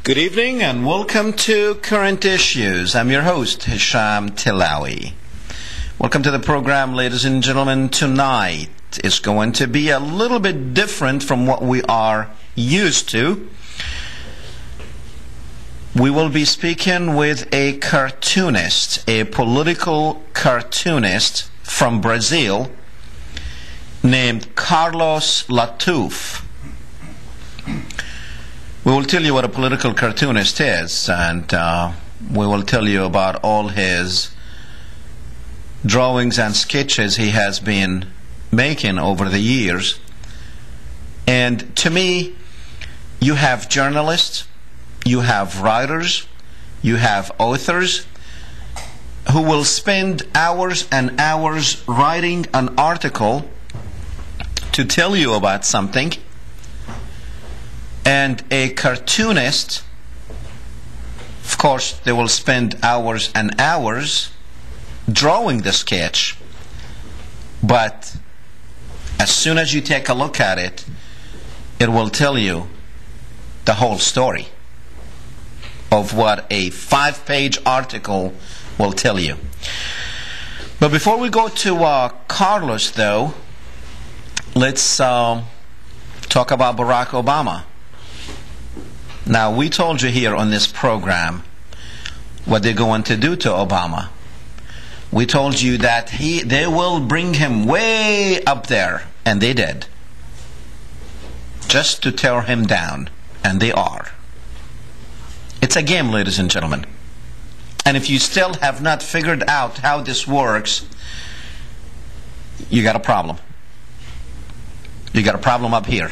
Good evening and welcome to Current Issues. I'm your host, Hesham Tillawi. Welcome to the program, ladies and gentlemen. Tonight is going to be a little bit different from what we are used to. We will be speaking with a cartoonist, a political cartoonist from Brazil named Carlos Latuff. We will tell you what a political cartoonist is, and we will tell you about all his drawings and sketches he has been making over the years. And to me, you have journalists, you have writers, you have authors who will spend hours and hours writing an article to tell you about something. And a cartoonist, of course, they will spend hours and hours drawing the sketch. But as soon as you take a look at it, it will tell you the whole story of what a 5-page article will tell you. But before we go to Carlos, though, let's talk about Barack Obama. Now, we told you here on this program what they're going to do to Obama. We told you that they will bring him way up there, and they did, just to tear him down, and they are. It's a game, ladies and gentlemen. And if you still have not figured out how this works, you got a problem. You got a problem up here.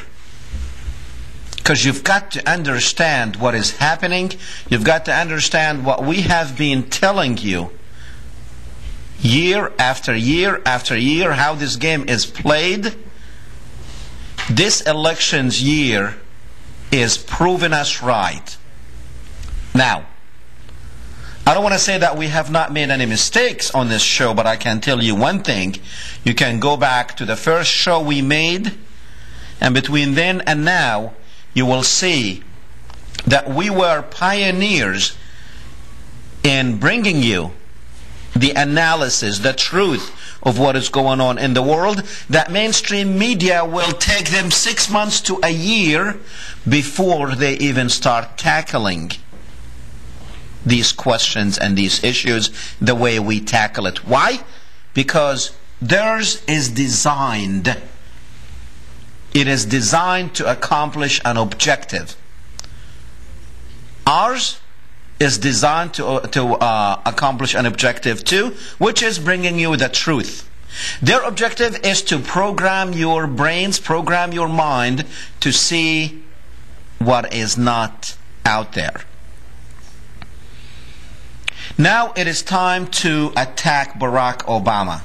Because you've got to understand what is happening. You've got to understand what we have been telling you year after year after year, how this game is played. This elections year is proving us right. Now, I don't want to say that we have not made any mistakes on this show, but I can tell you one thing. You can go back to the first show we made, and between then and now, you will see that we were pioneers in bringing you the analysis, the truth of what is going on in the world, that mainstream media will take them 6 months to a year before they even start tackling these questions and these issues the way we tackle it. Why? Because theirs is designed. It is designed to accomplish an objective. Ours is designed to accomplish an objective too, which is bringing you the truth. Their objective is to program your brains, program your mind to see what is not out there. Now it is time to attack Barack Obama,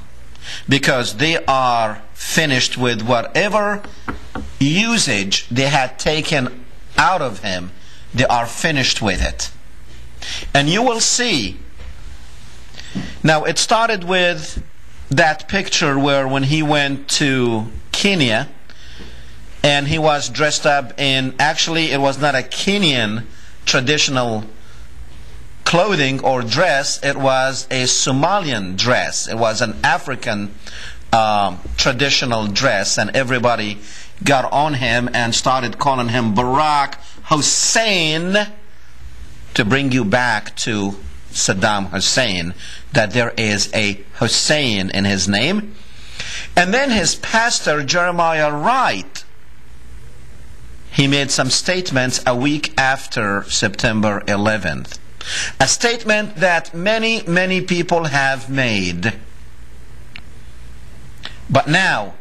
because they are finished with whatever usage they had taken out of him. They are finished with it. And you will see. Now, it started with that picture where when he went to Kenya and he was dressed up in, actually it was not a Kenyan traditional clothing or dress, it was a Somalian dress. It was an African traditional dress, and everybody got on him and started calling him Barack Hussein, to bring you back to Saddam Hussein, that there is a Hussein in his name. And then his pastor, Jeremiah Wright, he made some statements a week after September 11th. A statement that many, many people have made. But now,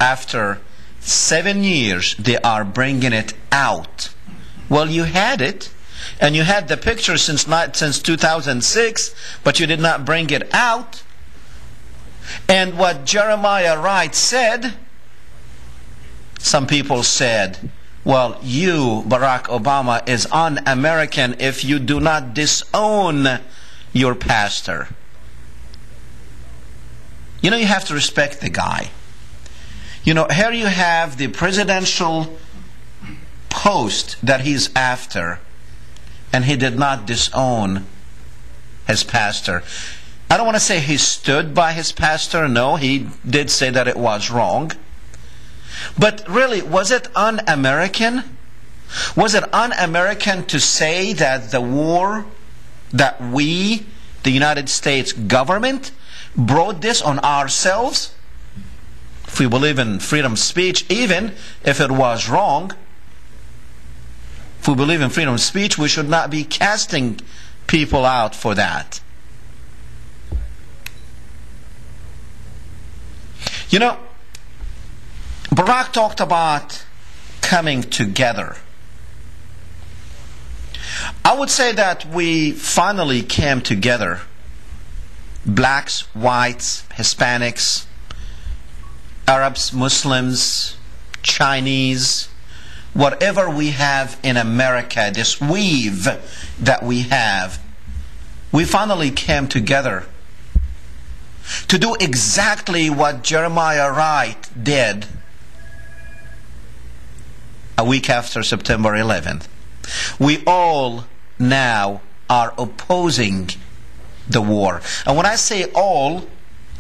after 7 years, they are bringing it out. Well, you had it, and you had the picture since 2006, but you did not bring it out. And what Jeremiah Wright said, some people said, well, you, Barack Obama, is un-American if you do not disown your pastor. You know, you have to respect the guy. You know, here you have the presidential post that he's after, and he did not disown his pastor. I don't want to say he stood by his pastor. No, he did say that it was wrong. But really, was it un-American? Was it un-American to say that the war that we, the United States government, brought this on ourselves? If we believe in freedom of speech, even if it was wrong, if we believe in freedom of speech, we should not be casting people out for that. You know, Barack talked about coming together. I would say that we finally came together. Blacks, whites, Hispanics, Arabs, Muslims, Chinese, whatever we have in America, this weave that we have, we finally came together to do exactly what Jeremiah Wright did a week after September 11th. We all now are opposing the war. And when I say all,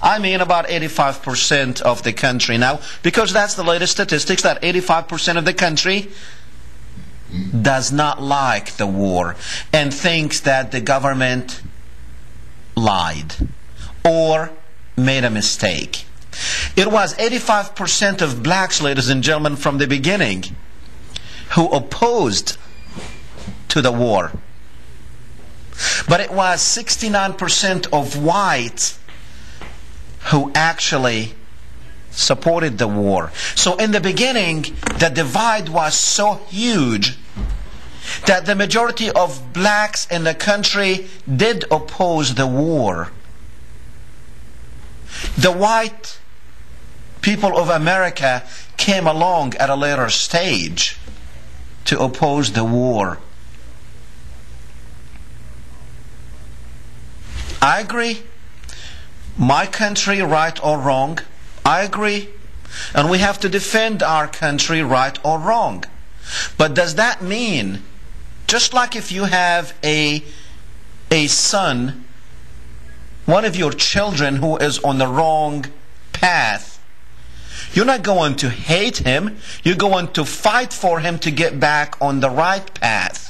I mean about 85% of the country now, because that's the latest statistics, that 85% of the country does not like the war and thinks that the government lied or made a mistake. It was 85% of blacks, ladies and gentlemen, from the beginning who opposed to the war. But it was 69% of whites who actually supported the war. So in the beginning, the divide was so huge that the majority of blacks in the country did oppose the war. The white people of America came along at a later stage to oppose the war. I agree. My country, right or wrong, I agree. And we have to defend our country, right or wrong. But does that mean, just like if you have a son, one of your children who is on the wrong path, you're not going to hate him, you're going to fight for him to get back on the right path.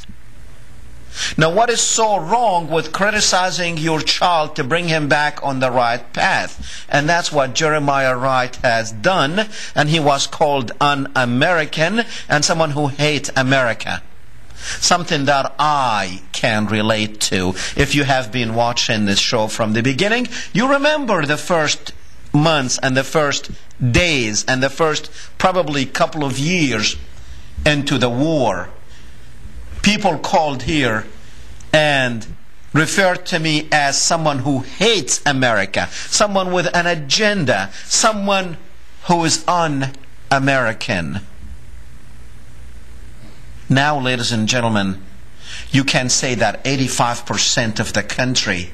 Now, what is so wrong with criticizing your child to bring him back on the right path? And that's what Jeremiah Wright has done, and he was called un-American and someone who hates America. Something that I can relate to. If you have been watching this show from the beginning, you remember the first months and the first days and the first probably couple of years into the war. People called here and referred to me as someone who hates America, someone with an agenda, someone who is un-American. Now, ladies and gentlemen, you can say that 85% of the country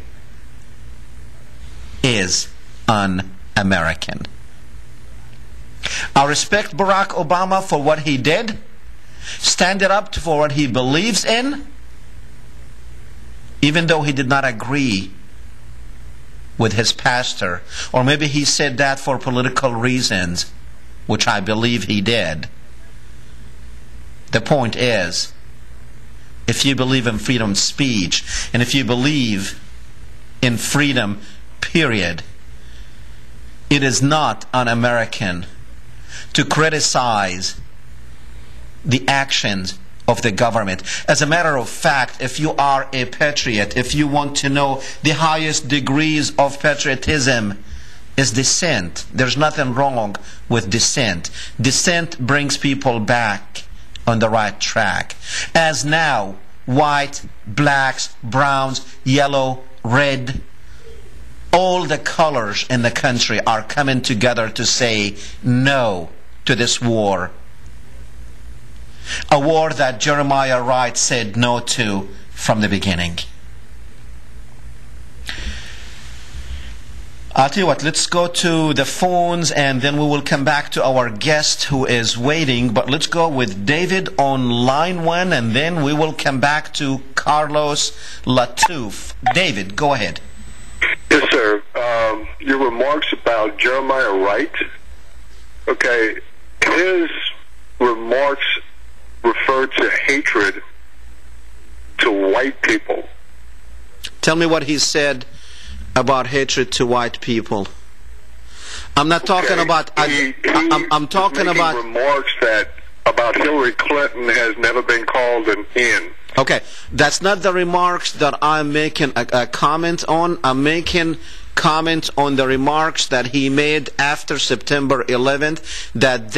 is un-American. I respect Barack Obama for what he did, standing up for what he believes in, even though he did not agree with his pastor, or maybe he said that for political reasons, which I believe he did. The point is, if you believe in freedom of speech, and if you believe in freedom, period, it is not un-American to criticize the actions of the government. As a matter of fact, if you are a patriot, if you want to know the highest degrees of patriotism, is dissent. There's nothing wrong with dissent. Dissent brings people back on the right track. As now, white, blacks, browns, yellow, red, all the colors in the country are coming together to say no to this war. A war that Jeremiah Wright said no to from the beginning. I'll tell you what, let's go to the phones and then we will come back to our guest who is waiting. But let's go with David on line 1 and then we will come back to Carlos Latuff. David, go ahead. Yes, sir. Your remarks about Jeremiah Wright, okay, his remarks refer to hatred to white people. Tell me what he said about hatred to white people. I'm not talking about. I'm talking about remarks that about Hillary Clinton has never been called an N. Okay, that's not the remarks that I'm making a comment on. I'm making comment on the remarks that he made after September 11th that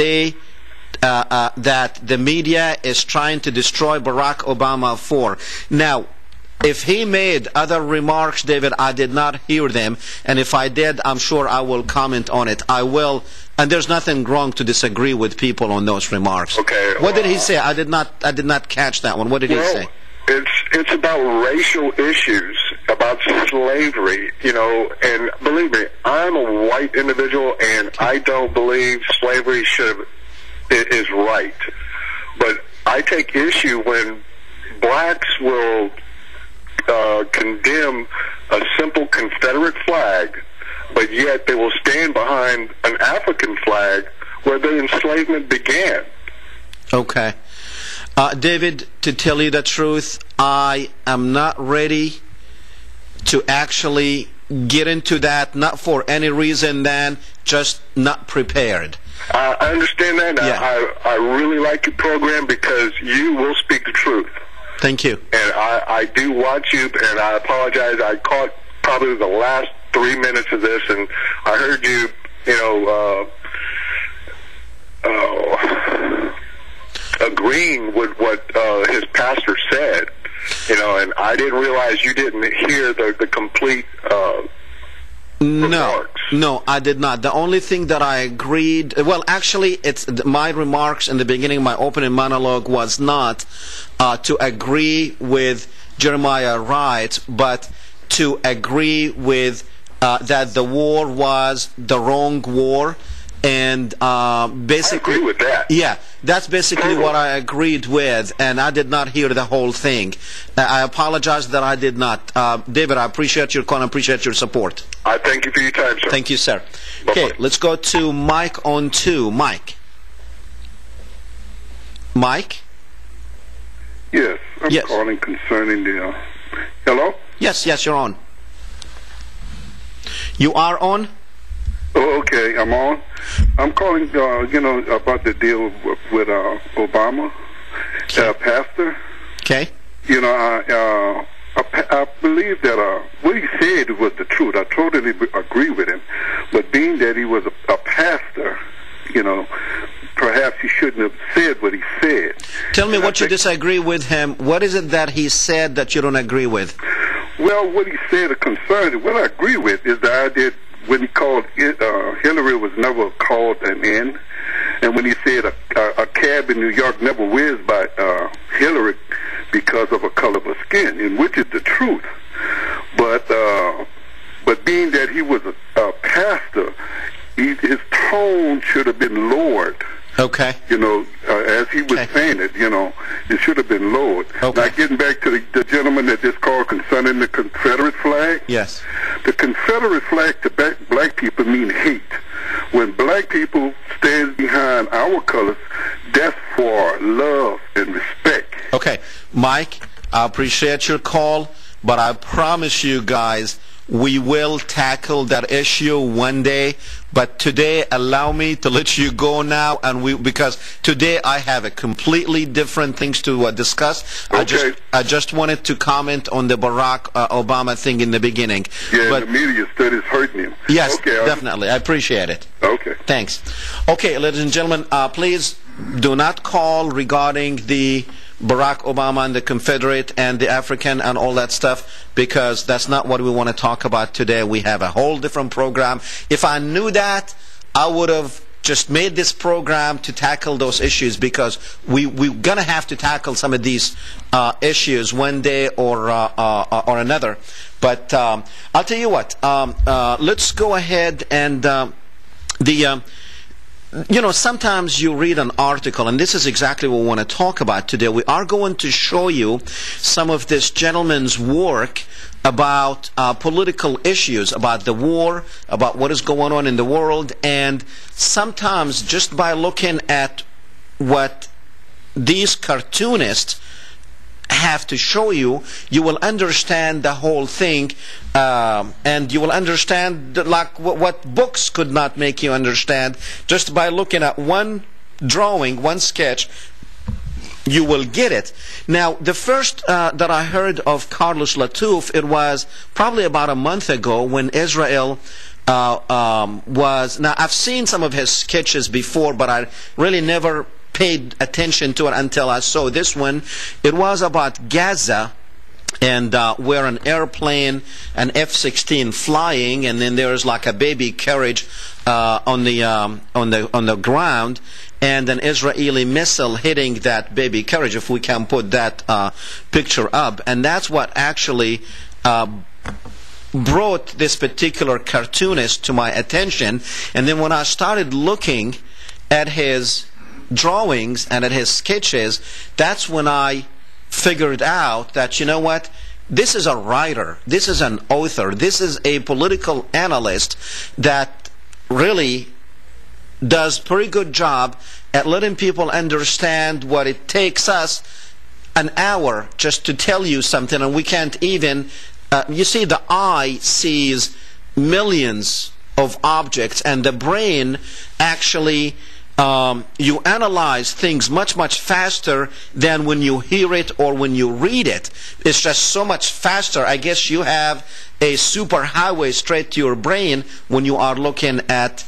that the media is trying to destroy Barack Obama for. Now, if he made other remarks, David, I did not hear them, and if I did, I'm sure I will comment on it. I will, and there's nothing wrong to disagree with people on those remarks. Okay. What did he say? I did not catch that one. What did he say? It's about racial issues, about slavery, you know, and believe me, I'm a white individual, and I don't believe slavery is right. But I take issue when blacks will condemn a simple Confederate flag, but yet they will stand behind an African flag where the enslavement began. Okay. David, to tell you the truth, I am not ready to actually get into that, not for any reason than just not prepared. I understand that. Yeah. I really like your program because you will speak the truth. Thank you. And I do watch you, and I apologize. I caught probably the last 3 minutes of this, and I heard you, agreeing with what his pastor said, and I didn't realize you didn't hear the complete remarks. No, I did not. The only thing that I agreed, well, actually, it's my remarks in the beginning, my opening monologue was not to agree with Jeremiah Wright, but to agree with that the war was the wrong war. And basically, I agree with that. Yeah, that's basically what I agreed with, and I did not hear the whole thing. I apologize that I did not. David, I appreciate your call and appreciate your support. I thank you for your time, sir. Thank you, sir. Bye-bye. Okay, let's go to Mike on 2. Mike? Yes, I'm Yes. calling concerning the... Hello? Yes, you're on. You are on? Oh, okay, I'm on. I'm calling, about the deal with Obama, pastor. Okay. I believe that what he said was the truth. I totally agree with him. But being that he was a pastor, perhaps he shouldn't have said what he said. Tell me what you disagree with him. What is it that he said that you don't agree with? Well, what he said concerning, what I agree with is the idea when he called it, Hillary was never called an N, and when he said a cab in New York never whizzed by Hillary because of a color of her skin, and which is the truth. But being that he was a pastor, his tone should have been lowered. Okay. As he was saying it, it should have been lowered. Okay. Now, getting back to the gentleman that just called concerning the Confederate flag. Yes. The Confederate flag to black people mean hate. When black people stand behind our colors, that's for love and respect. Okay. Mike, I appreciate your call, but I promise you guys, we will tackle that issue one day. But today, allow me to let you go now, and because today I have a completely different things to discuss. Okay. I just wanted to comment on the Barack Obama thing in the beginning. Yeah, but the media studies hurting him. Yes, okay, definitely. I appreciate it. Okay. Thanks. Okay, ladies and gentlemen, please do not call regarding the Barack Obama and the Confederate and the African and all that stuff, because that's not what we want to talk about today. We have a whole different program. If I knew that, I would have just made this program to tackle those issues, because we're going to have to tackle some of these issues one day or another. But But I'll tell you what. Let's go ahead and sometimes you read an article, and this is exactly what we want to talk about today. We are going to show you some of this gentleman's work about political issues, about the war, about what is going on in the world, and sometimes just by looking at what these cartoonists have to show you, you will understand the whole thing, and you will understand like what books could not make you understand. Just by looking at one drawing, one sketch, you will get it. Now, the first that I heard of Carlos Latuff, it was probably about a month ago when Israel was... Now, I've seen some of his sketches before, but I really never paid attention to it until I saw this one. It was about Gaza, and where an airplane, an F-16 flying, and then there's like a baby carriage on the ground, and an Israeli missile hitting that baby carriage, if we can put that picture up. And that's what actually brought this particular cartoonist to my attention. And then when I started looking at his drawings and at his sketches, that's when I figured out that, you know what, this is a writer, this is an author, this is a political analyst that really does pretty good job at letting people understand what it takes us an hour just to tell you something, and we can't even you see, the eye sees millions of objects, and the brain actually you analyze things much faster than when you hear it or when you read it. It's just so much faster. I guess you have a super highway straight to your brain when you are looking at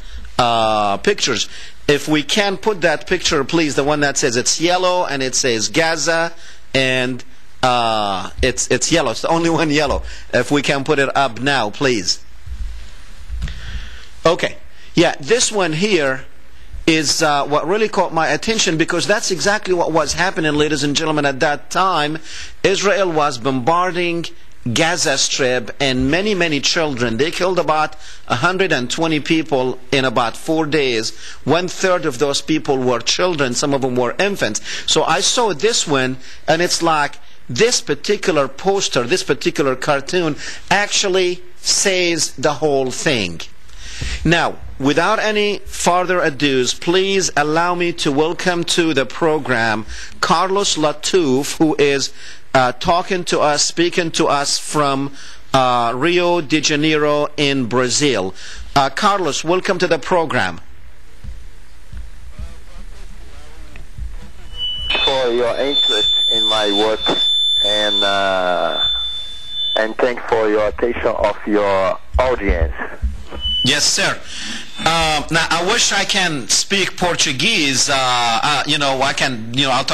pictures. If we can put that picture, please, the one that says it's yellow and it says Gaza, and it's yellow. It's the only one yellow. If we can put it up now, please. Okay. Yeah, this one here is what really caught my attention, because that's exactly what was happening, ladies and gentlemen, at that time. Israel was bombarding Gaza Strip, and many children. They killed about 120 people in about 4 days. 1/3 of those people were children. Some of them were infants. So I saw this one, and it's like this particular poster, this particular cartoon actually says the whole thing. Now, without any further ado, please allow me to welcome to the program Carlos Latuff, who is talking to us, speaking to us from Rio de Janeiro in Brazil. Carlos, welcome to the program. For your interest in my work, and thanks for your attention of your audience. Yes, sir. Now, I wish I can speak Portuguese. I'll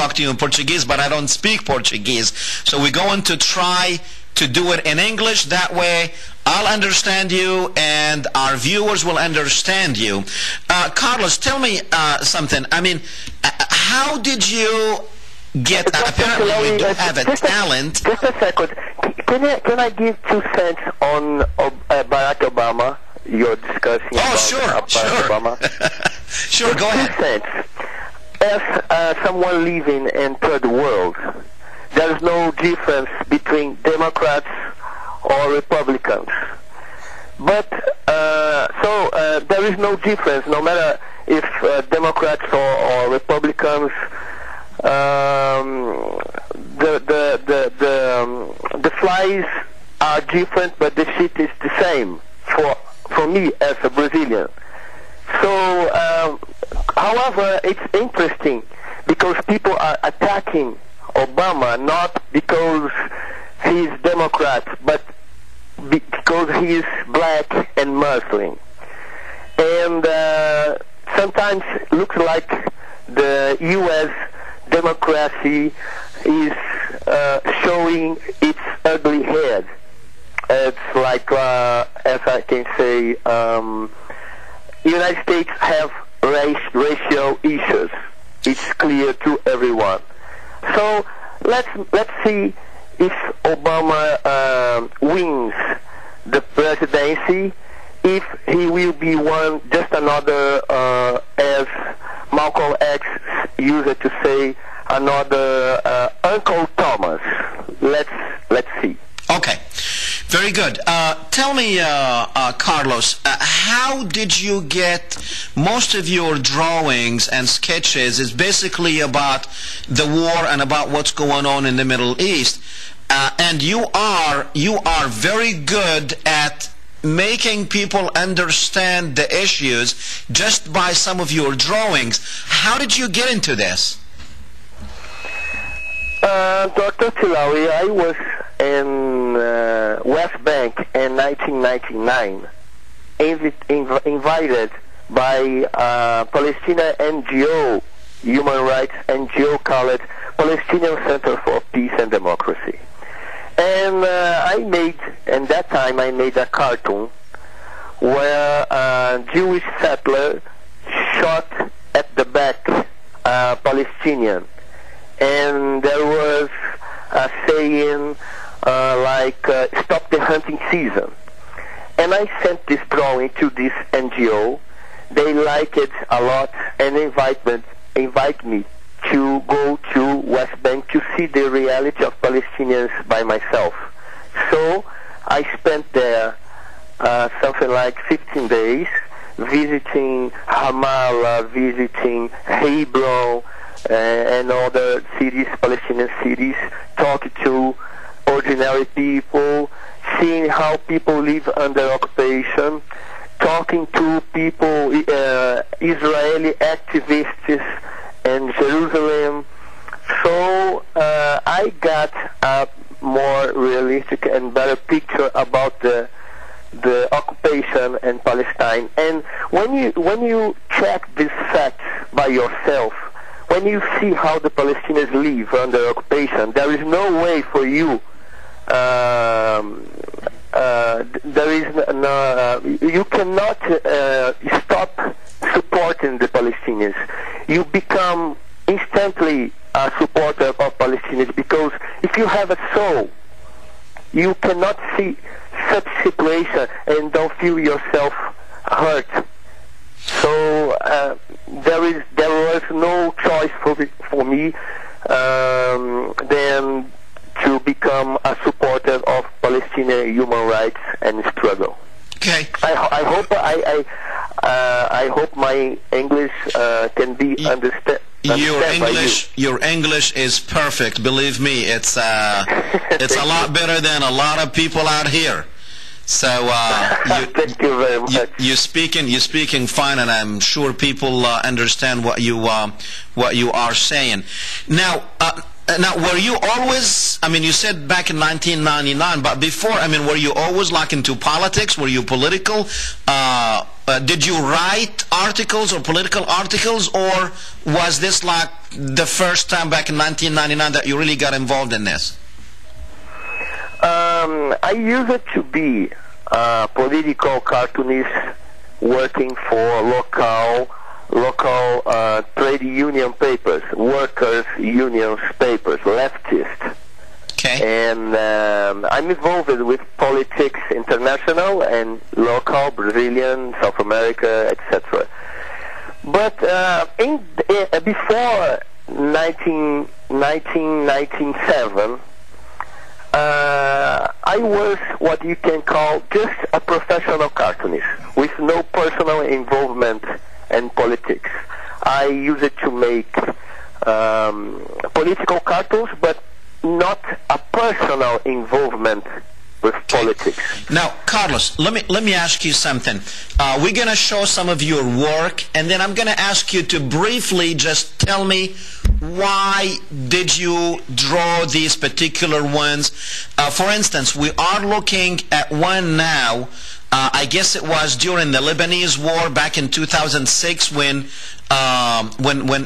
talk to you in Portuguese, but I don't speak Portuguese. So we're going to try to do it in English. That way, I'll understand you, and our viewers will understand you. Carlos, tell me something. I mean, how did you get that? Apparently, you do have a talent. Just a second. Can I give 2 cents on Barack Obama? You're discussing about Obama. Sure, go ahead. As someone living in third world, there is no difference between Democrats or Republicans. But there is no difference, no matter if Democrats or Republicans. The flies are different, but the shit is the same for me as a Brazilian. So, however, it's interesting because people are attacking Obama not because he's Democrat, but because he's black and Muslim. And sometimes it looks like the U.S. democracy is showing its ugly head. It's like, as I can say, United States have racial issues. It's clear to everyone. So let's see if Obama wins the presidency, if he will be one, just another, as Malcolm X used to say, another Uncle Thomas. Let's see. Okay, very good. Tell me, Carlos, how did you get most of your drawings and sketches is basically about the war and about what's going on in the Middle East, and you are very good at making people understand the issues just by some of your drawings. How did you get into this? Dr. Tillawi, I was in West Bank in 1999, invited by a Palestinian NGO, human rights NGO called Palestinian Center for Peace and Democracy. And in that time I made a cartoon where a Jewish settler shot at the back a Palestinian. And there was a saying like, stop the hunting season. And I sent this drawing to this NGO. They liked it a lot and invite me to go to West Bank to see the reality of Palestinians by myself. So I spent there something like 15 days, visiting Ramallah, visiting Hebron, and other cities, Palestinian cities, talking to ordinary people, seeing how people live under occupation, talking to people, Israeli activists in Jerusalem. So I got a more realistic and better picture about the occupation in Palestine. And when you check these facts by yourself, when you see how the Palestinians live under occupation, there is no way for you. You cannot stop supporting the Palestinians. You become instantly a supporter of Palestinians, because if you have a soul, you cannot see such situation and don't feel yourself hurt. So there was no choice for me than to become a supporter of Palestinian human rights and struggle. Okay. I hope my English can be understood. Your English is perfect. Believe me, it's a lot better than a lot of people out here. So thank you very much. You're speaking fine, and I'm sure people understand what you are saying. Now, were you always? I mean, you said back in 1999, but before, I mean, were you always like into politics? Were you political? Did you write articles or political articles, or was this like the first time back in 1999 that you really got involved in this? I used to be a political cartoonist working for local trade union papers, workers' unions papers, leftist. Okay. And I'm involved with politics international and local, Brazilian, South America, etc. But before 1997, I was what you can call just a professional cartoonist with no personal involvement in politics. I used it to make political cartoons, but not a personal involvement with politics. Now, Carlos, let me ask you something. We're going to show some of your work, and then I'm going to ask you to briefly just tell me why did you draw these particular ones. For instance, we are looking at one now. I guess it was during the Lebanese war back in 2006 when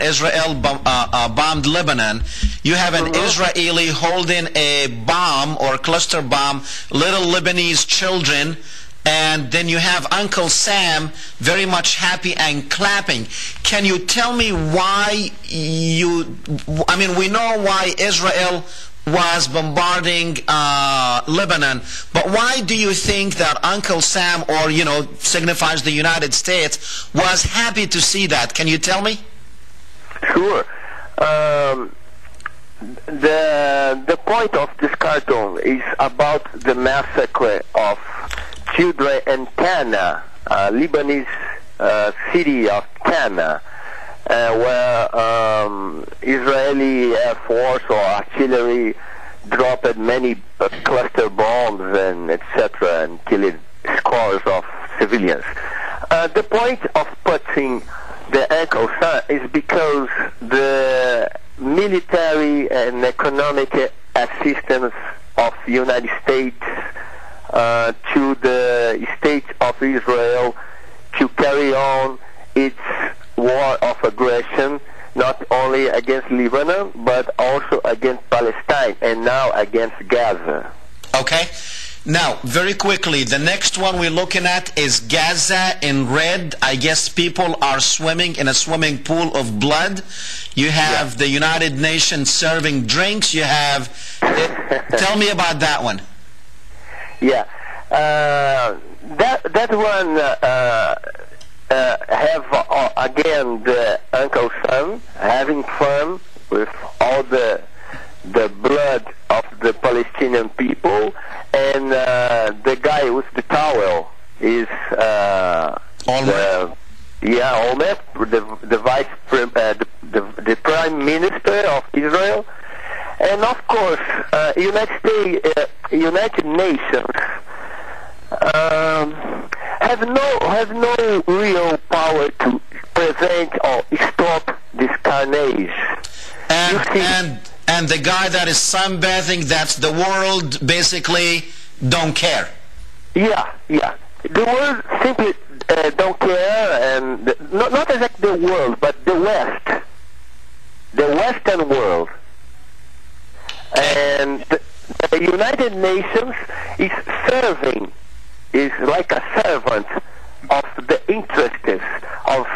Israel bombed Lebanon. You have an Israeli holding a bomb or cluster bomb, little Lebanese children, and then you have Uncle Sam very much happy and clapping. Can you tell me why we know why Israel was bombarding Lebanon. But why do you think that Uncle Sam, or, you know, signifies the United States, was happy to see that? Can you tell me? Sure. The point of this cartoon is about the massacre of children in Cana, Lebanese city of Cana, where Israeli Air Force or artillery dropped many cluster bombs and etc. and killed scores of civilians. The point of putting the Uncle Sam is because the military and economic assistance of the United States to the state of Israel to carry on its war of aggression, not only against Lebanon, but also against Palestine, and now against Gaza. Okay. Now, very quickly, the next one we're looking at is Gaza in red. I guess people are swimming in a swimming pool of blood. You have the United Nations serving drinks. You have... tell me about that one. Yeah. That one have, again, the Uncle Sam having fun with all the blood of the Palestinian people, and the guy with the towel is Olmert, the the prime minister of Israel, and of course, United Nations have no real power to prevent or stop this carnage. And the guy that is sunbathing, that's the world, basically don't care. Yeah. The world simply don't care, and not exactly the world, but the West, the Western world. And the United Nations is like a servant of the interests of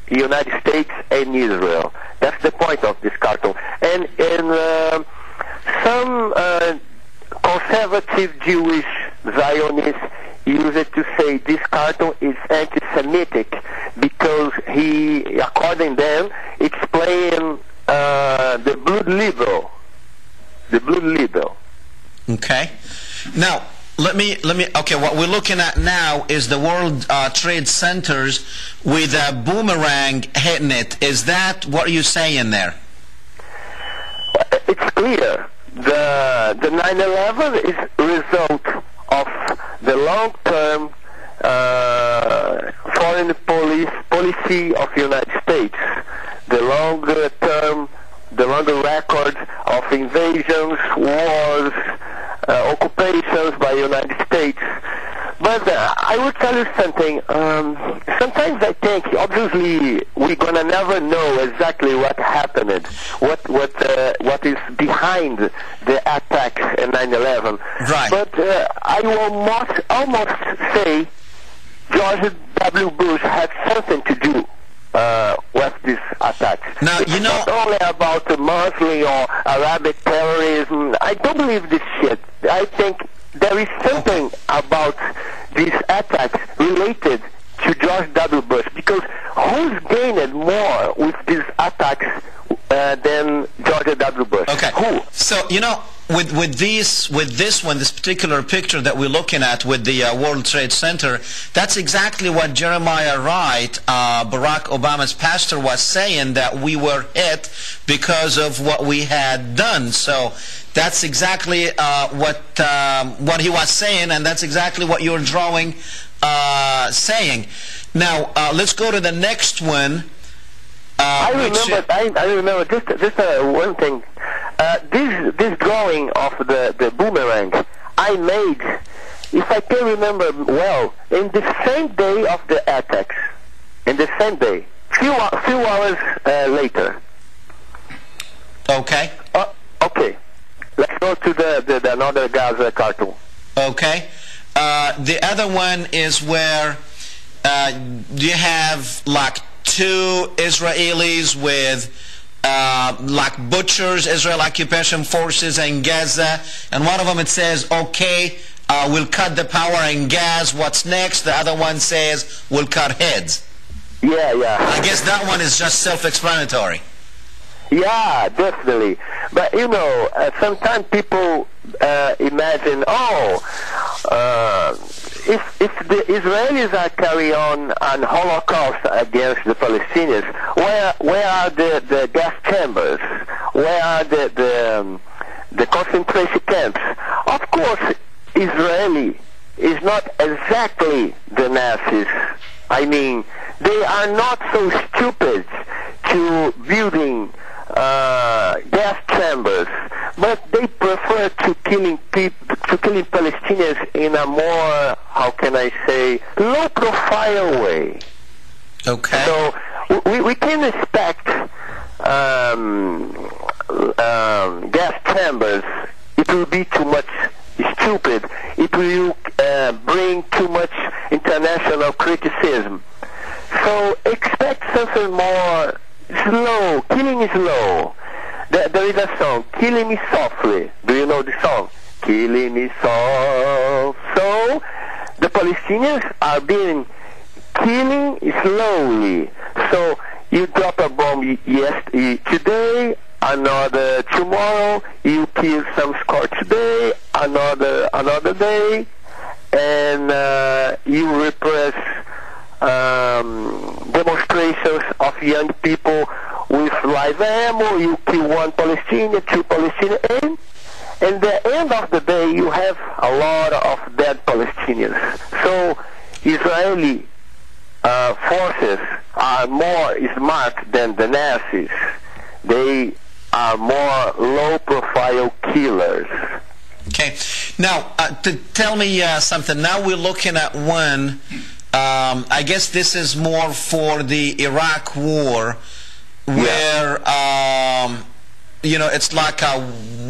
the United States and Israel. That's the point of this cartoon. And some conservative Jewish Zionists use it to say this cartoon is anti-Semitic because he, according to them, it's playing the blood libel. The blood libel. Okay. Now, let me. Okay, what we're looking at now is the World Trade Centers with a boomerang hitting it. Is that what are you saying there? It's clear. The 9/11 is a result of the long-term foreign policy of the United States. The longer record of invasions, wars, occupations by the United States. But I will tell you something. Sometimes I think, obviously, we're gonna never know exactly what happened, what is behind the attacks in 9/11. Right. But I will almost say George W. Bush had something to do with this attack. Now, it's not only about Muslim or Arabic terrorism. I don't believe this shit. I think there is something about these attacks related to George W. Bush, because who's gained more with these attacks than George W. Bush? Okay. Who? So, with this one, this particular picture that we're looking at with the World Trade Center, that's exactly what Jeremiah Wright, Barack Obama's pastor, was saying, that we were hit because of what we had done. So that's exactly what he was saying, and that's exactly what you're drawing, saying. Now, let's go to the next one. I remember just one thing. This drawing of the boomerang I made, if I can remember well, in the same day of the attacks. In the same day, few hours later. Okay. Okay. Let's go to the another Gaza cartoon. Okay. The other one is where you have like two Israelis with like butchers, Israel occupation forces in Gaza, and one of them it says, okay, we'll cut the power in Gaza, what's next? The other one says, we'll cut heads. Yeah, yeah. I guess that one is just self-explanatory. Yeah, definitely. But you know, sometimes people imagine, if the Israelis are carrying on an Holocaust against the Palestinians, where are the gas chambers? Where are the concentration camps? Of course, Israeli is not exactly the Nazis. I mean, they are not so stupid to building gas chambers, but they prefer to killing Palestinians in a more, how can I say, low-profile way. Okay. So we can expect gas chambers. It will be too much stupid. It will bring too much international criticism. So expect something more slow. Killing is slow. There is a song, Killing Me Softly. Do you know the song? Killing me soft. So the Palestinians are being killing slowly. So you drop a bomb today, another tomorrow, you kill some score today, another day, and you repress demonstrations of young people with live ammo. You kill one Palestinian, two Palestinians, and at the end of the day you have a lot of dead Palestinians. So Israeli forces are more smart than the Nazis. They are more low-profile killers. Okay. Now, tell me something. Now we're looking at one. I guess this is more for the Iraq War, where you know, it's like a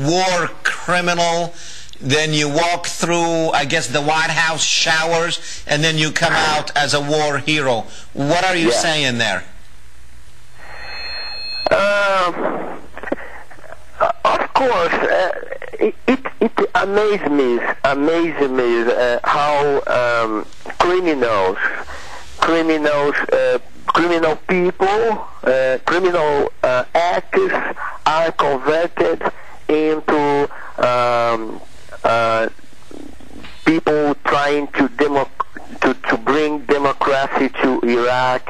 war criminal. Then you walk through, I guess, the White House showers, and then you come out as a war hero. What are you saying there? Of course, it amazes me how criminal people, criminal actors are converted into people trying to bring democracy to Iraq.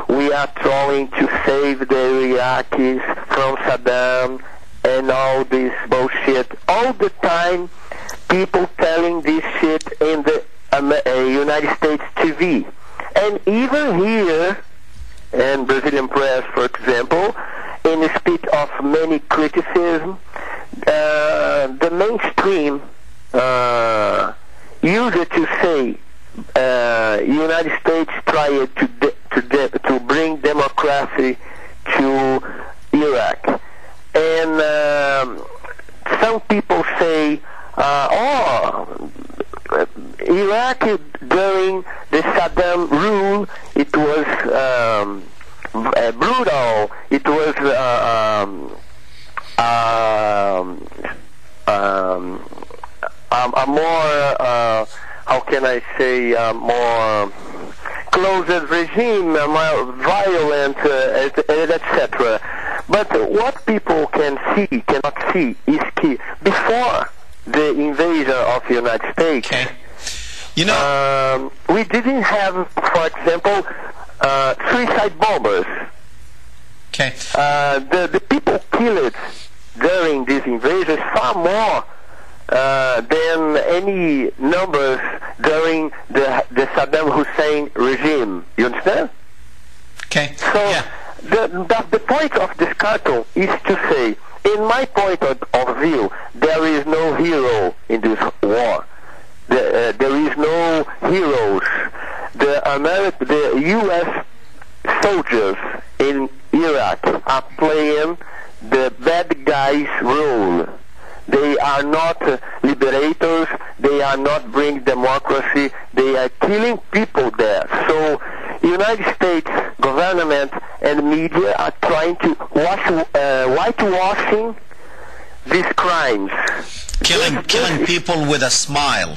We are trying to save the Iraqis from Saddam and all this bullshit. All the time, people telling this shit in the United States TV. And even here, in Brazilian press, for example, in spite of many criticism, the mainstream used to say United States tried to bring democracy to Iraq. And some people say, Iraq during the Saddam rule, it was brutal. It was a more, how can I say, more closed regime, more violent, etc. But what people cannot see is key. Before the invasion of the United States, okay. You know, we didn't have, for example, suicide bombers. Okay. The people killed during this invasion is far more than any numbers during the Saddam Hussein regime. You understand? Okay. So the point of this cartoon is to say, in my point of view, there is no hero in this war. There is no heroes. The U.S. soldiers in Iraq are playing the bad guys' role. They are not liberators. They are not bringing democracy. They are killing people there. So, United States government and media are trying to whitewashing these crimes. Killing people with a smile.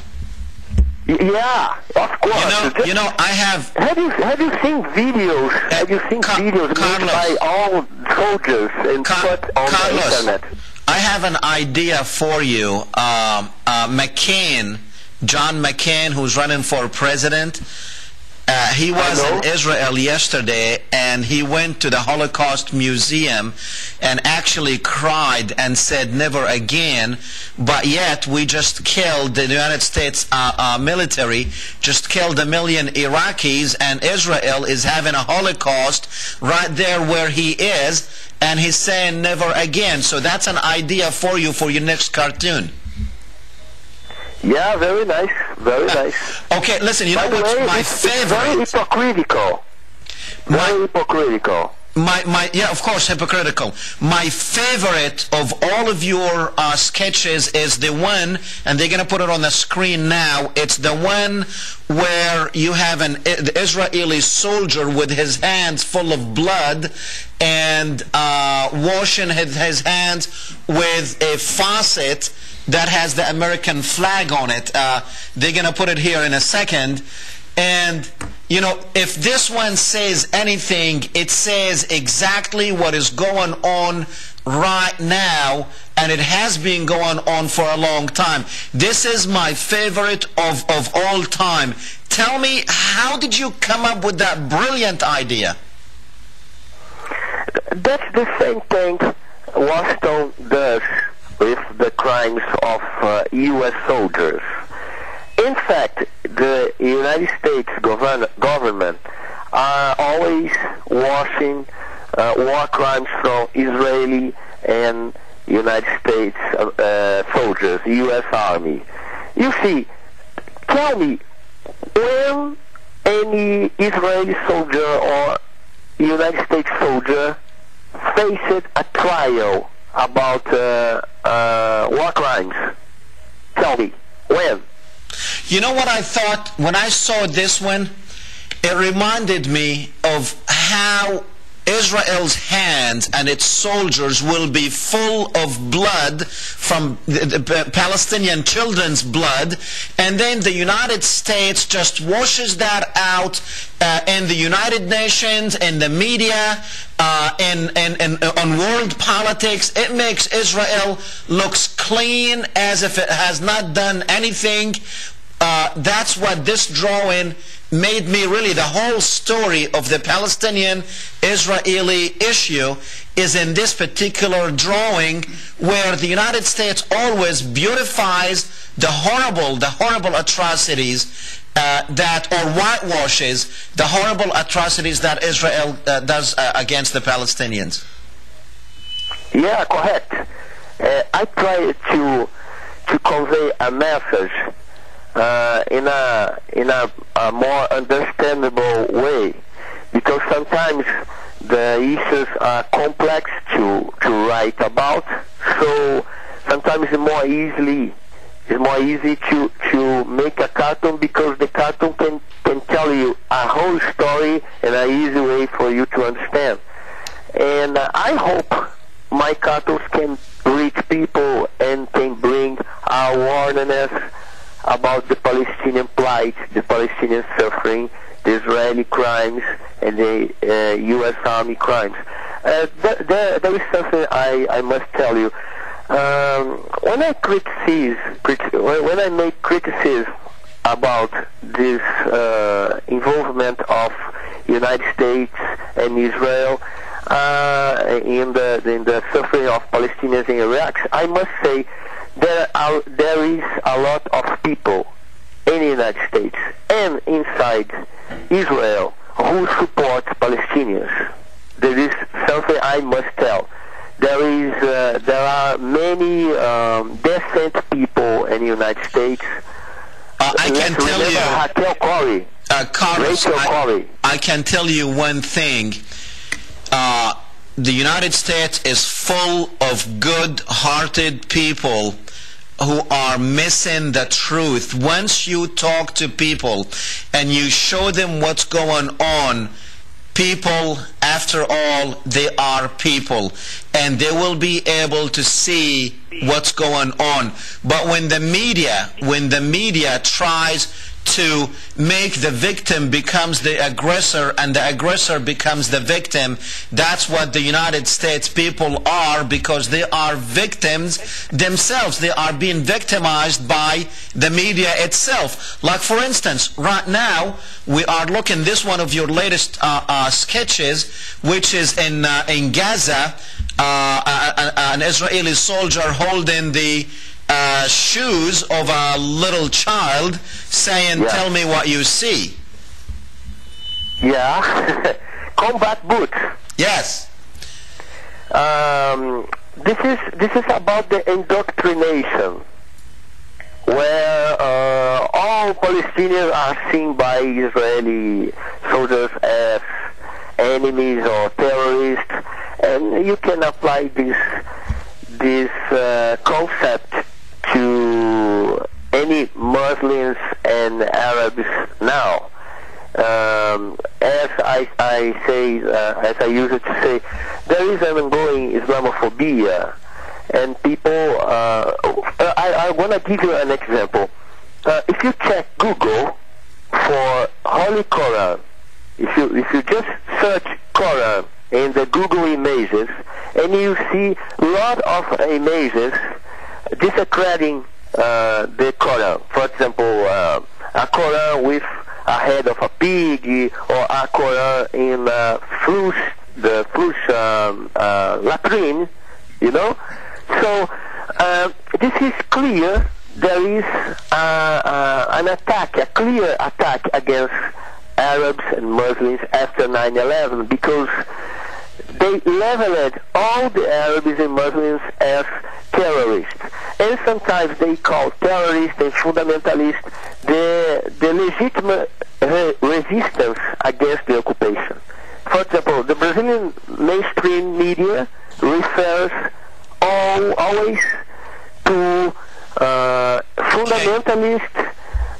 Yeah, of course. You know, I have. Have you seen videos? Have you seen videos Carlos, made by all soldiers and put on the internet? I have an idea for you. McCain, John McCain, who's running for president. He was in Israel yesterday, and he went to the Holocaust Museum and actually cried and said never again, but yet we just killed, the United States military just killed 1 million Iraqis, and Israel is having a Holocaust right there where he is, and he's saying never again. So that's an idea for you for your next cartoon. Yeah, very nice, very nice. Okay, listen, you know what's my favorite? Very hypocritical. Very hypocritical. Yeah, of course, hypocritical. My favorite of all of your sketches is the one, and they're going to put it on the screen now. It's the one where you have the Israeli soldier with his hands full of blood and washing his hands with a faucet that has the American flag on it. They're going to put it here in a second. And, you know, if this one says anything, it says exactly what is going on right now, and it has been going on for a long time. This is my favorite of all time. Tell me, how did you come up with that brilliant idea? That's the same thing Washington does with the crimes of U.S. soldiers. In fact, the United States government are always washing war crimes from Israeli and United States soldiers, U.S. Army. You see, tell me, when any Israeli soldier or United States soldier faced a trial about war crimes? Tell me, when? You know what I thought when I saw this one? It reminded me of how Israel's hands and its soldiers will be full of blood from the Palestinian children's blood, and then the United States just washes that out in the United Nations, in the media, on world politics. It makes Israel looks clean as if it has not done anything. That's what this drawing made me really. The whole story of the Palestinian-Israeli issue is in this particular drawing, where the United States always beautifies the horrible atrocities or whitewashes the horrible atrocities that Israel does against the Palestinians. Yeah, correct. I try to convey a message in a more understandable way, because sometimes the issues are complex to write about. So sometimes it's more easy to make a cartoon, because the cartoon can tell you a whole story in an easy way for you to understand. And I hope my cartoons can reach people and can bring awareness about the Palestinian plight, the Palestinian suffering, the Israeli crimes, and the U.S. Army crimes. There is something I must tell you. When I make criticism about this involvement of United States and Israel in the suffering of Palestinians in Iraq, I must say there is a lot of people in the United States and inside Israel who support Palestinians. There is something I must tell. There are many decent people in the United States. I can tell you, Carlos, I can tell you one thing. The United States is full of good-hearted people who are missing the truth. Once you talk to people and you show them what's going on, people after all, they are people, and they will be able to see what's going on. But when the media tries to make the victim becomes the aggressor and the aggressor becomes the victim, that's what the United States people are, because they are victims themselves. They are being victimized by the media itself. Like, for instance, right now we are looking this one of your latest sketches, which is in Gaza, an Israeli soldier holding the shoes of a little child, saying, yeah. Tell me what you see. Yeah. Combat boots. Yes. This is about the indoctrination, where all Palestinians are seen by Israeli soldiers as enemies or terrorists, and you can apply this concept to any Muslims and Arabs now. As I used to say, there is an ongoing Islamophobia, and people. I want to give you an example. If you check Google for Holy Quran, if you just search Quran in the Google images, and you see a lot of images desecrating the Quran. For example, a Quran with a head of a pig, or a Quran in the flush latrine, you know. So this is clear. There is an attack, a clear attack against Arabs and Muslims after 9/11, because they leveled all the Arabs and Muslims as terrorists. And sometimes they call terrorists and fundamentalists the legitimate resistance against the occupation. For example, the Brazilian mainstream media refers always to fundamentalists,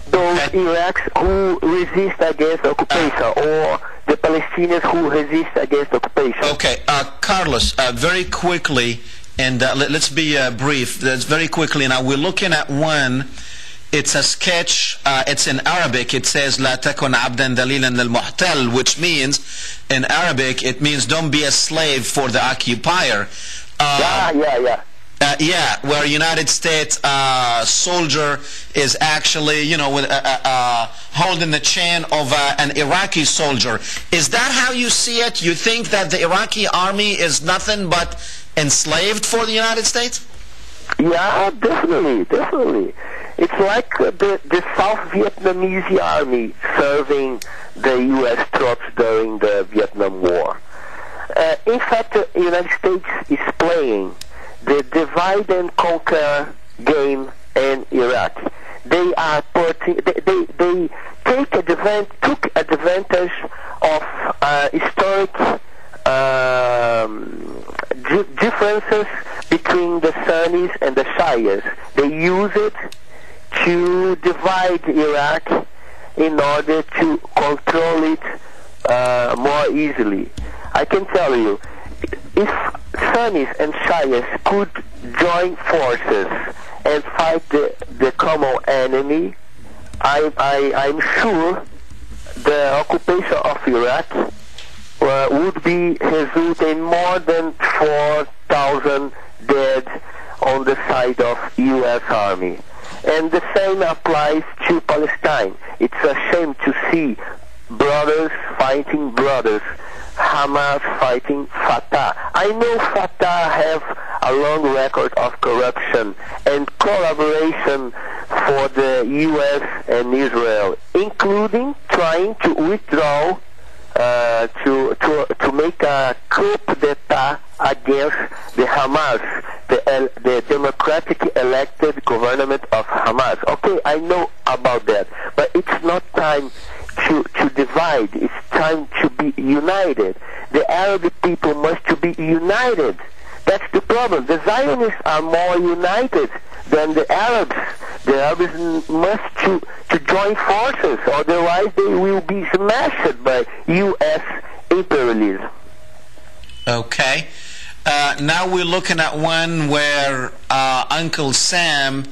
those Iraqs who resist against occupation, or the Palestinians who resist against occupation. Okay, Carlos, very quickly, and let's be brief. Very quickly now, we're looking at one. It's a sketch. It's in Arabic. It says "La takun abdan dalilan al-muhtal," which means, in Arabic, it means don't be a slave for the occupier. Yeah, where United States soldier is actually, you know, with, holding the chain of an Iraqi soldier. Is that how you see it? You think that the Iraqi army is nothing but enslaved for the United States? Yeah, definitely. It's like the South Vietnamese army serving the U.S. troops during the Vietnam War. In fact, the United States is playing the divide and conquer game in Iraq. They are they took advantage of historic differences between the Sunnis and the Shias. They use it to divide Iraq in order to control it more easily. I can tell you, if Sunnis and Shias could join forces and fight the common enemy, I'm sure the occupation of Iraq would be result in more than 4,000 dead on the side of U.S. Army. And the same applies to Palestine. It's a shame to see brothers fighting brothers, Hamas fighting Fatah. I know Fatah have a long record of corruption and collaboration for the U.S. and Israel, including trying to withdraw, to make a coup d'etat against the Hamas, the democratic elected government of Hamas. Okay, I know about that, but it's not time to divide. It's time to be united. The Arab people must to be united. That's the problem. The Zionists are more united than the Arabs. The Arabs must to join forces, otherwise they will be smashed by U.S. imperialism. Okay. Now we're looking at one where Uncle Sam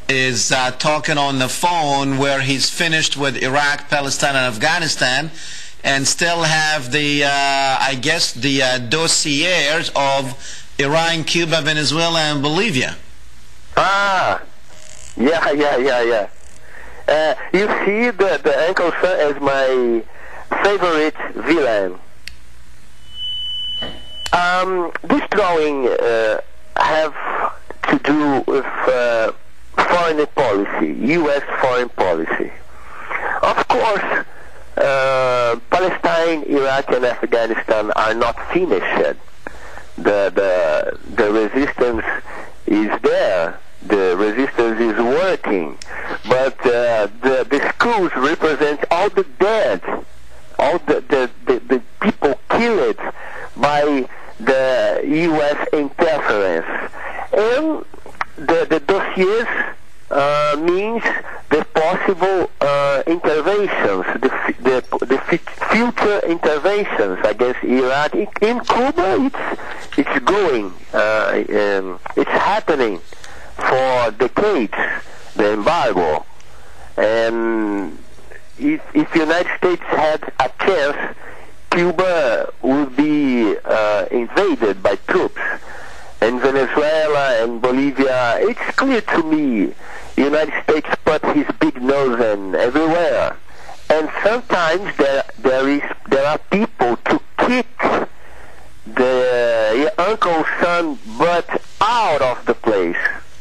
is talking on the phone, where he's finished with Iraq, Palestine, and Afghanistan, and still have the, I guess, the dossiers of Iran, Cuba, Venezuela, and Bolivia. Ah, yeah. You see, the Uncle Sam is my favorite villain. This drawing have to do with foreign policy, U.S. foreign policy. Of course, Palestine, Iraq, and Afghanistan are not finished yet. The resistance is there. The resistance is working. But the schools represent all the dead, all the people killed by the U.S. interference. And the dossiers means the possible interventions, the future interventions against Iraq. In Cuba, it's going, it's happening for decades, the embargo. And if the United States had a chance, Cuba would be invaded by troops. And Venezuela and Bolivia, it's clear to me, the United States put his big nose in everywhere. And sometimes there are people to kick the Uncle Sam butt out of the place.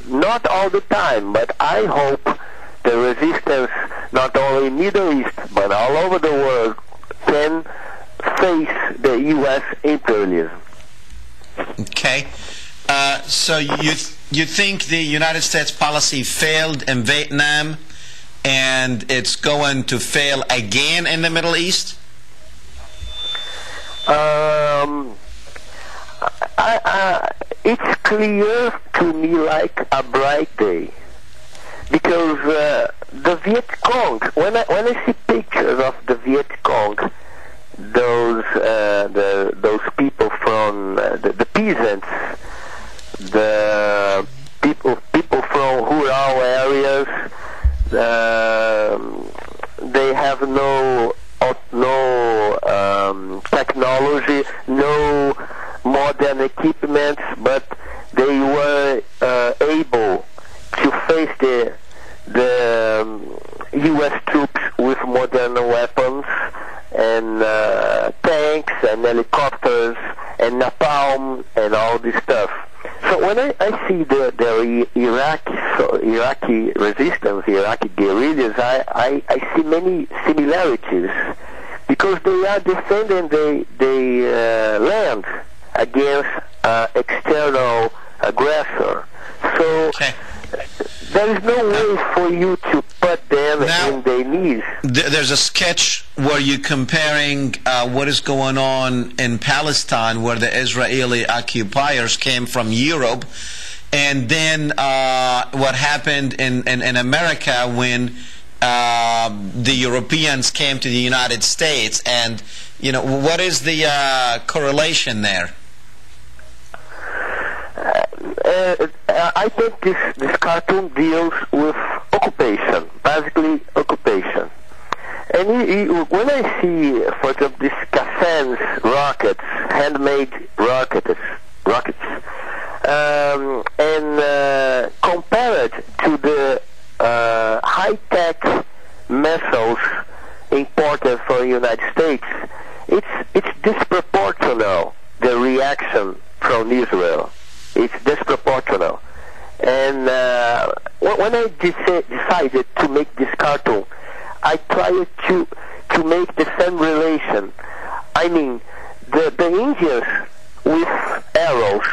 Not all the time, but I hope the resistance, not only in Middle East, but all over the world, can face the U.S. imperialism. Okay. So you think the United States policy failed in Vietnam, and it's going to fail again in the Middle East? It's clear to me like a bright day, because the Viet Cong, when I see pictures of the Viet Cong, those people from the peasants, the people from rural areas, they have no technology, no modern equipment, but they were able to face the U.S. troops with modern weapons and tanks and helicopters and napalm and all this stuff. So when I see the Iraqi resistance, Iraqi guerrillas, I see many similarities, because they are defending the land against external aggressor. So there is no way for you to put them in their knees. There's a sketch where you're comparing what is going on in Palestine, where the Israeli occupiers came from Europe, and then what happened in America when the Europeans came to the United States. And what is the correlation there? I think this cartoon deals with occupation, basically occupation. And when I see, for example, these Cassan's rockets, handmade rockets, and compare it to the high-tech missiles imported from the United States, it's disproportional, the reaction from Israel. It's disproportional. And when I decided to make this cartoon, I tried to make the same relation. I mean, the Indians with arrows,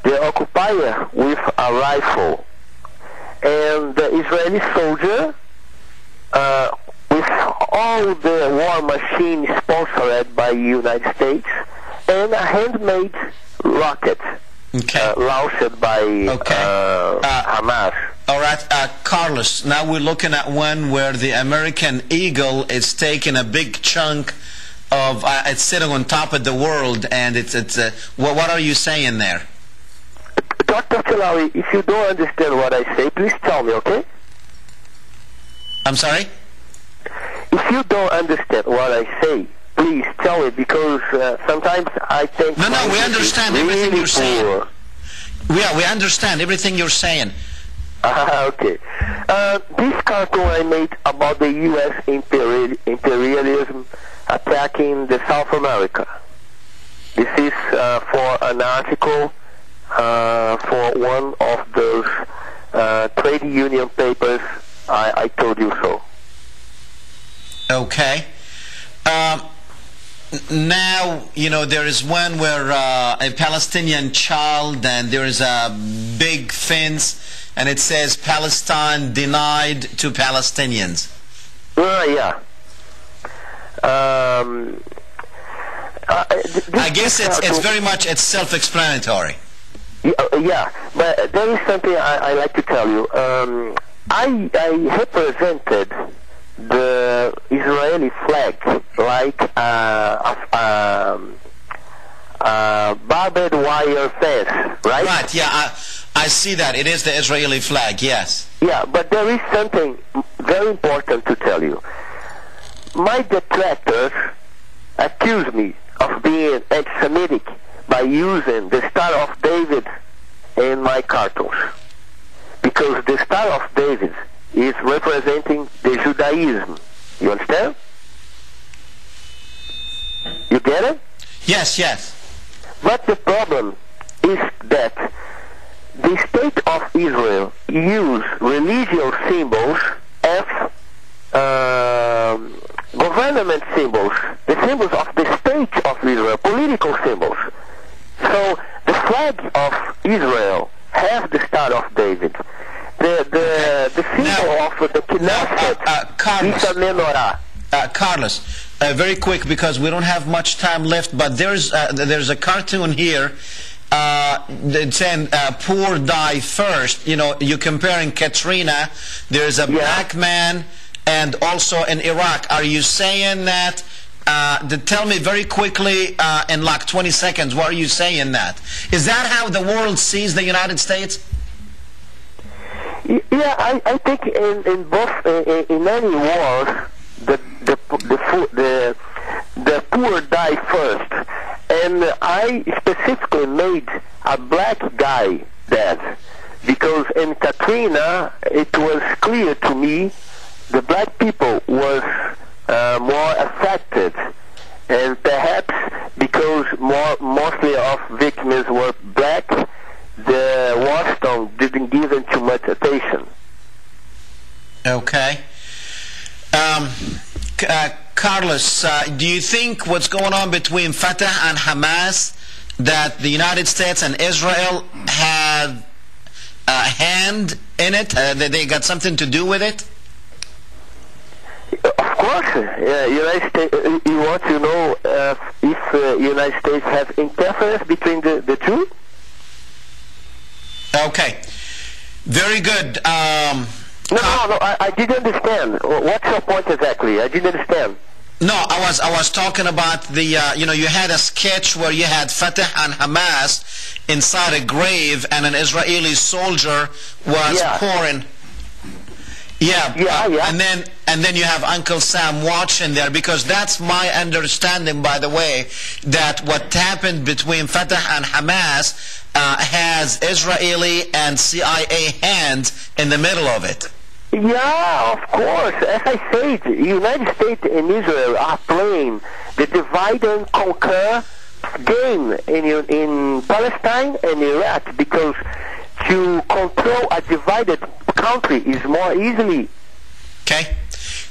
the occupier with a rifle, and the Israeli soldier with all the war machines sponsored by the United States, and a handmade rocket. Launched by Hamas. All right, Carlos, now we're looking at one where the American eagle is taking a big chunk it's sitting on top of the world, and what are you saying there? Dr. Tillawi, if you don't understand what I say, please tell me, okay? I'm sorry? If you don't understand what I say, please tell me, because sometimes I think... No, we understand everything you're saying. Yeah, we understand everything you're saying. Okay. This cartoon I made about the U.S. imperialism attacking the South America. This is for an article for one of those trade union papers I told you so. Okay. Now, there is one where a Palestinian child, and there is a big fence, and it says Palestine denied to Palestinians. Yeah. I guess it's very much self-explanatory. Yeah, but there is something I like to tell you. I represented the Israeli flag like a barbed wire fence, right? Right, yeah, I see that. It is the Israeli flag, yes. Yeah, but there is something very important to tell you. My detractors accuse me of being anti-Semitic by using the Star of David in my cartoons. Because the Star of David is representing the Judaism. You understand? You get it? Yes, yes. But the problem is that the state of Israel use religious symbols as government symbols, the symbols of the state of Israel, political symbols. So the flag of Israel has the Star of David. The symbol of the Knesset is a menorah. Carlos, very quick, because we don't have much time left, but there's a cartoon here saying poor die first. You're comparing Katrina. There's a black man, and also in Iraq. Are you saying that? Tell me very quickly, in like 20 seconds, what are you saying that? Is that how the world sees the United States? Yeah, I think in both in any wars, the poor die first, and I specifically made a black guy dead because in Katrina it was clear to me the black people was more affected, and perhaps because mostly of victims were black, the Washington didn't give them too much attention. Okay. Carlos, do you think what's going on between Fatah and Hamas, that the United States and Israel have a hand in it, that they got something to do with it? Of course. United States, you want to know if United States has interference between the two? Okay. Very good. No, I didn't understand. What's your point exactly? I didn't understand. No, I was talking about the, you had a sketch where you had Fatah and Hamas inside a grave, and an Israeli soldier was pouring. Yeah. And then you have Uncle Sam watching there, because that's my understanding, by the way, that what happened between Fatah and Hamas has Israeli and CIA hands in the middle of it. Yeah, of course. As I said, the United States and Israel are playing the divide and conquer game in Palestine and Iraq, because to control a divided country is more easily. Okay.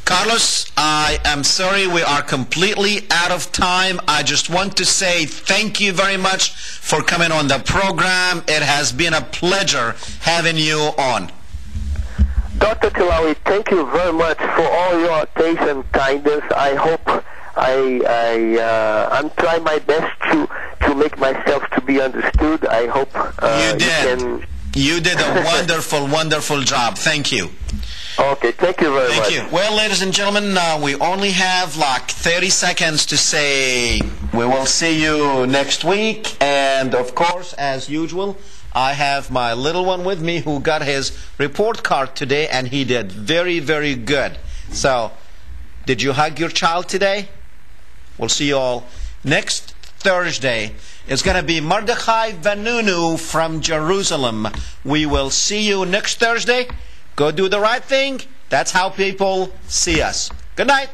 Carlos, I am sorry, we are completely out of time. I just want to say thank you very much for coming on the program. It has been a pleasure having you on. Dr. Tillawi, thank you very much for all your attention and kindness. I hope I'm trying my best to make myself to be understood. I hope you did. You did a wonderful, wonderful job. Thank you. Okay, thank you very much. Thank you. Well, ladies and gentlemen, we only have like 30 seconds to say we will see you next week. And of course, as usual, I have my little one with me who got his report card today, and he did very, very good. So, did you hug your child today? We'll see you all next Thursday. It's going to be Mordechai Vanunu from Jerusalem. We will see you next Thursday. Go do the right thing. That's how people see us. Good night.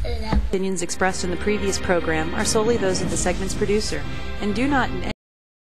Opinions expressed in the previous program are solely those of the segment's producer and do not in any